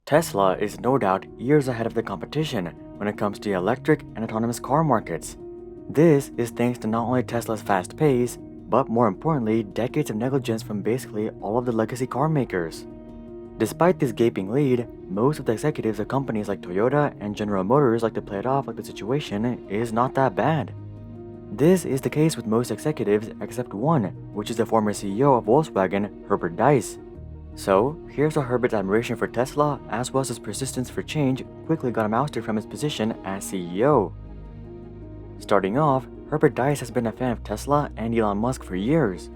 Tesla is no doubt years ahead of the competition when it comes to the electric and autonomous car markets. This is thanks to not only Tesla's fast pace, but more importantly, decades of negligence from basically all of the legacy car makers. Despite this gaping lead, most of the executives of companies like Toyota and General Motors like to play it off like the situation is not that bad. This is the case with most executives except one, which is the former CEO of Volkswagen, Herbert Diess. So, here's how Herbert's admiration for Tesla, as well as his persistence for change, quickly got him ousted from his position as CEO. Starting off, Herbert Diess has been a fan of Tesla and Elon Musk for years.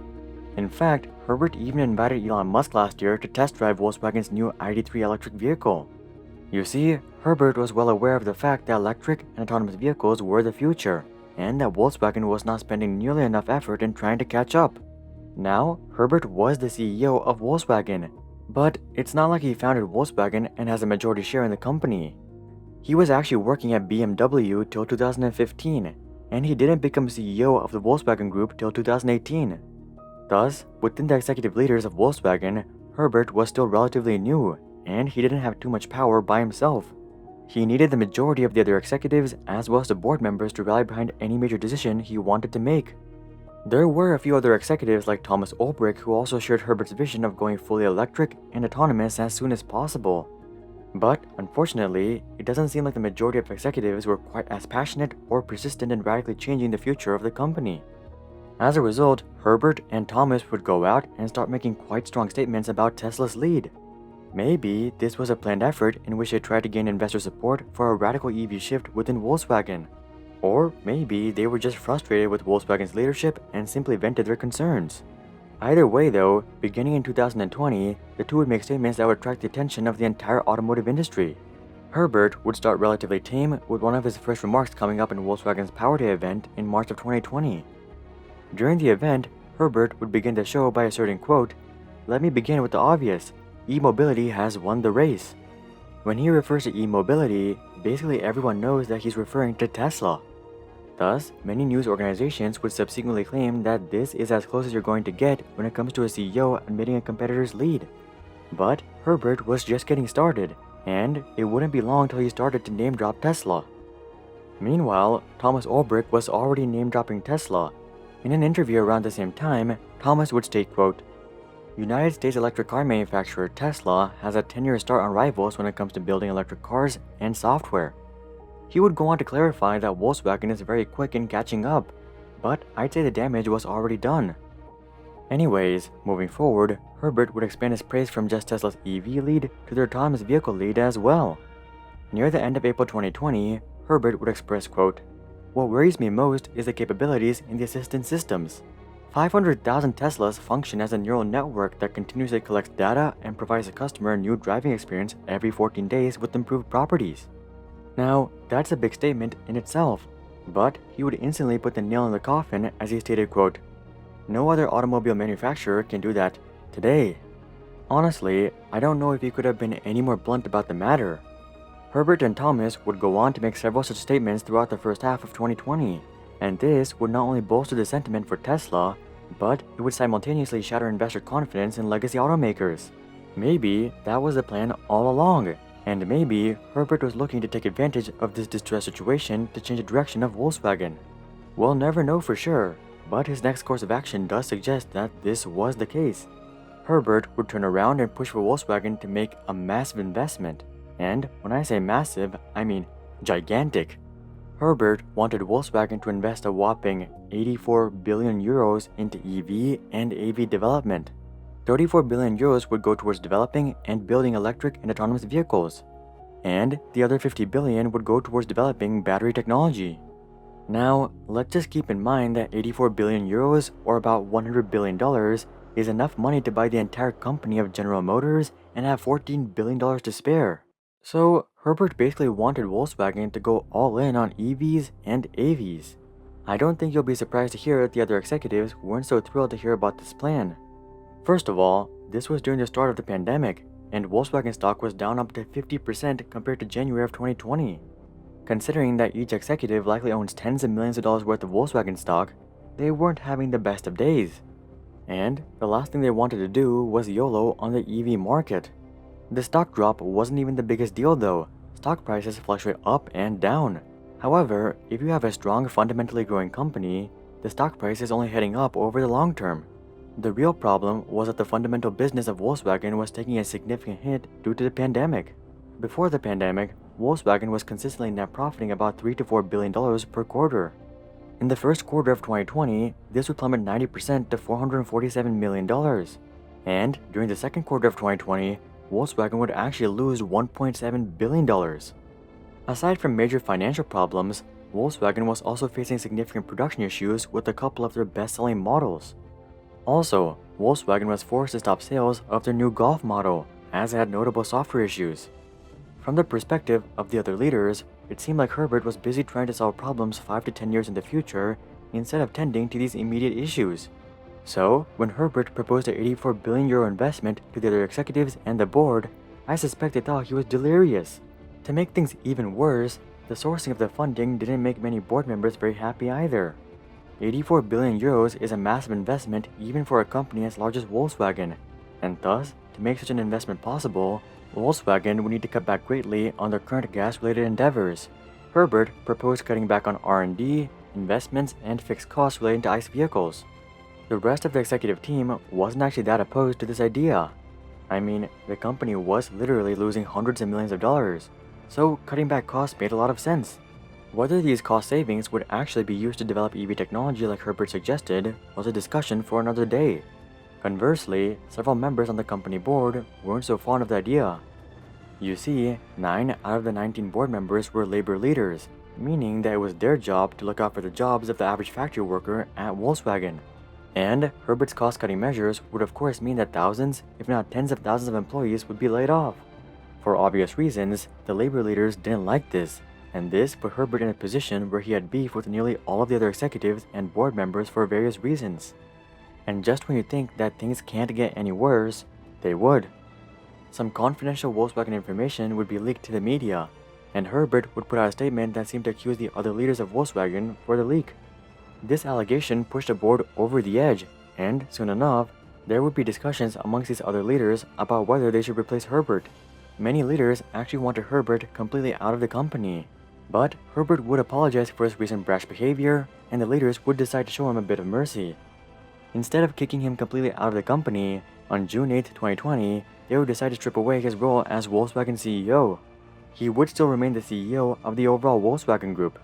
In fact, Herbert even invited Elon Musk last year to test drive Volkswagen's new ID.3 electric vehicle. You see, Herbert was well aware of the fact that electric and autonomous vehicles were the future, and that Volkswagen was not spending nearly enough effort in trying to catch up. Now, Herbert was the CEO of Volkswagen, but it's not like he founded Volkswagen and has a majority share in the company. He was actually working at BMW till 2015, and he didn't become CEO of the Volkswagen Group till 2018. Thus, within the executive leaders of Volkswagen, Herbert was still relatively new, and he didn't have too much power by himself. He needed the majority of the other executives as well as the board members to rally behind any major decision he wanted to make. There were a few other executives like Thomas Ulrich who also shared Herbert's vision of going fully electric and autonomous as soon as possible. But, unfortunately, it doesn't seem like the majority of executives were quite as passionate or persistent in radically changing the future of the company. As a result, Herbert and Thomas would go out and start making quite strong statements about Tesla's lead. Maybe this was a planned effort in which they tried to gain investor support for a radical EV shift within Volkswagen. Or maybe they were just frustrated with Volkswagen's leadership and simply vented their concerns. Either way though, beginning in 2020, the two would make statements that would attract the attention of the entire automotive industry. Herbert would start relatively tame, with one of his first remarks coming up in Volkswagen's Power Day event in March of 2020. During the event, Herbert would begin the show by asserting, quote, "Let me begin with the obvious. E-mobility has won the race." When he refers to e-mobility, basically everyone knows that he's referring to Tesla. Thus, many news organizations would subsequently claim that this is as close as you're going to get when it comes to a CEO admitting a competitor's lead. But Herbert was just getting started, and it wouldn't be long till he started to name-drop Tesla. Meanwhile, Thomas Ulrich was already name-dropping Tesla. In an interview around the same time, Thomas would state, quote, "United States electric car manufacturer Tesla has a 10-year start on rivals when it comes to building electric cars and software." He would go on to clarify that Volkswagen is very quick in catching up, but I'd say the damage was already done. Anyways, moving forward, Herbert would expand his praise from just Tesla's EV lead to their autonomous vehicle lead as well. Near the end of April 2020, Herbert would express, quote, "What worries me most is the capabilities in the assistance systems. 500,000 Teslas function as a neural network that continuously collects data and provides the customer a new driving experience every 14 days with improved properties." Now, that's a big statement in itself, but he would instantly put the nail in the coffin as he stated, quote, "No other automobile manufacturer can do that today." Honestly, I don't know if he could have been any more blunt about the matter. Herbert and Thomas would go on to make several such statements throughout the first half of 2020, and this would not only bolster the sentiment for Tesla, but it would simultaneously shatter investor confidence in legacy automakers. Maybe that was the plan all along. And maybe Herbert was looking to take advantage of this distressed situation to change the direction of Volkswagen. We'll never know for sure, but his next course of action does suggest that this was the case. Herbert would turn around and push for Volkswagen to make a massive investment. And when I say massive, I mean gigantic. Herbert wanted Volkswagen to invest a whopping 84 billion euros into EV and AV development. 34 billion euros would go towards developing and building electric and autonomous vehicles, and the other 50 billion would go towards developing battery technology. Now, let's just keep in mind that 84 billion euros, or about $100 billion, is enough money to buy the entire company of General Motors and have $14 billion to spare. So, Herbert basically wanted Volkswagen to go all in on EVs and AVs. I don't think you'll be surprised to hear that the other executives weren't so thrilled to hear about this plan. First of all, this was during the start of the pandemic, and Volkswagen stock was down up to 50% compared to January of 2020. Considering that each executive likely owns tens of millions of dollars worth of Volkswagen stock, they weren't having the best of days. And the last thing they wanted to do was YOLO on the EV market. The stock drop wasn't even the biggest deal though. Stock prices fluctuate up and down. However, if you have a strong fundamentally growing company, the stock price is only heading up over the long term. The real problem was that the fundamental business of Volkswagen was taking a significant hit due to the pandemic. Before the pandemic, Volkswagen was consistently net profiting about $3 to $4 billion per quarter. In the first quarter of 2020, this would plummet 90% to $447 million. And during the second quarter of 2020, Volkswagen would actually lose $1.7 billion. Aside from major financial problems, Volkswagen was also facing significant production issues with a couple of their best-selling models. Also, Volkswagen was forced to stop sales of their new Golf model, as it had notable software issues. From the perspective of the other leaders, it seemed like Herbert was busy trying to solve problems 5 to 10 years in the future instead of tending to these immediate issues. So, when Herbert proposed an €84 billion investment to the other executives and the board, I suspect they thought he was delirious. To make things even worse, the sourcing of the funding didn't make many board members very happy either. €84 billion is a massive investment even for a company as large as Volkswagen, and thus, to make such an investment possible, Volkswagen would need to cut back greatly on their current gas-related endeavors. Herbert proposed cutting back on R&D, investments, and fixed costs relating to ICE vehicles. The rest of the executive team wasn't actually that opposed to this idea. I mean, the company was literally losing hundreds of millions of dollars, so cutting back costs made a lot of sense. Whether these cost savings would actually be used to develop EV technology like Herbert suggested was a discussion for another day. Conversely, several members on the company board weren't so fond of the idea. You see, 9 out of the 19 board members were labor leaders, meaning that it was their job to look out for the jobs of the average factory worker at Volkswagen. And Herbert's cost-cutting measures would of course mean that thousands, if not tens of thousands of employees would be laid off. For obvious reasons, the labor leaders didn't like this, and this put Herbert in a position where he had beef with nearly all of the other executives and board members for various reasons. And just when you think that things can't get any worse, they would. Some confidential Volkswagen information would be leaked to the media, and Herbert would put out a statement that seemed to accuse the other leaders of Volkswagen for the leak. This allegation pushed the board over the edge, and soon enough, there would be discussions amongst these other leaders about whether they should replace Herbert. Many leaders actually wanted Herbert completely out of the company, but Herbert would apologize for his recent brash behavior, and the leaders would decide to show him a bit of mercy. Instead of kicking him completely out of the company, on June 8, 2020, they would decide to strip away his role as Volkswagen CEO. He would still remain the CEO of the overall Volkswagen Group.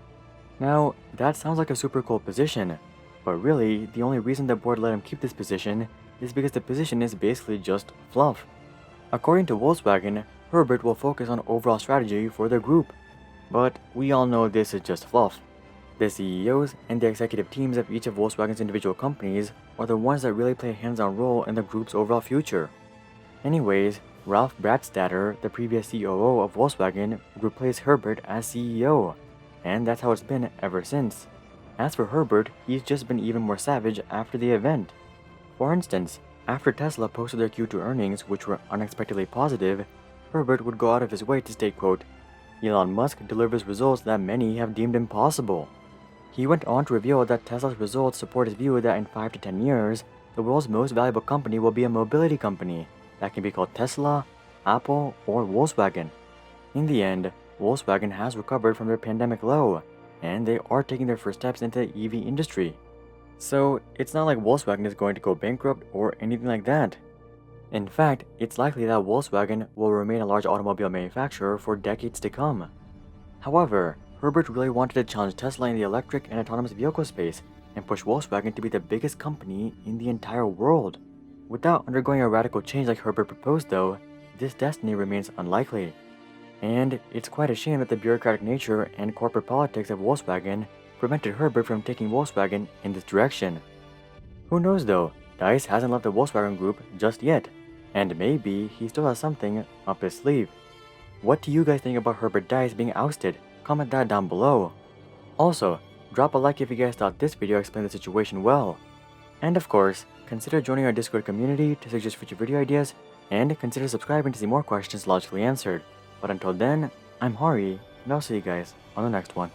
Now, that sounds like a super cool position, but really, the only reason the board let him keep this position is because the position is basically just fluff. According to Volkswagen, Herbert will focus on overall strategy for their group, but we all know this is just fluff. The CEOs and the executive teams of each of Volkswagen's individual companies are the ones that really play a hands-on role in the group's overall future. Anyways, Ralph Bradstatter, the previous COO of Volkswagen, would replace Herbert as CEO, and that's how it's been ever since. As for Herbert, he's just been even more savage after the event. For instance, after Tesla posted their Q2 earnings, which were unexpectedly positive, Herbert would go out of his way to state, quote, "Elon Musk delivers results that many have deemed impossible." He went on to reveal that Tesla's results support his view that in 5 to 10 years, the world's most valuable company will be a mobility company that can be called Tesla, Apple, or Volkswagen. In the end, Volkswagen has recovered from their pandemic low, and they are taking their first steps into the EV industry. So, it's not like Volkswagen is going to go bankrupt or anything like that. In fact, it's likely that Volkswagen will remain a large automobile manufacturer for decades to come. However, Herbert really wanted to challenge Tesla in the electric and autonomous vehicle space and push Volkswagen to be the biggest company in the entire world. Without undergoing a radical change like Herbert proposed though, this destiny remains unlikely. And it's quite a shame that the bureaucratic nature and corporate politics of Volkswagen prevented Herbert from taking Volkswagen in this direction. Who knows though, Diess hasn't left the Volkswagen Group just yet, and maybe he still has something up his sleeve. What do you guys think about Herbert Diess being ousted? Comment that down below. Also, drop a like if you guys thought this video explained the situation well. And of course, consider joining our Discord community to suggest future video ideas, and consider subscribing to see more questions logically answered. But until then, I'm Hari, and I'll see you guys on the next one.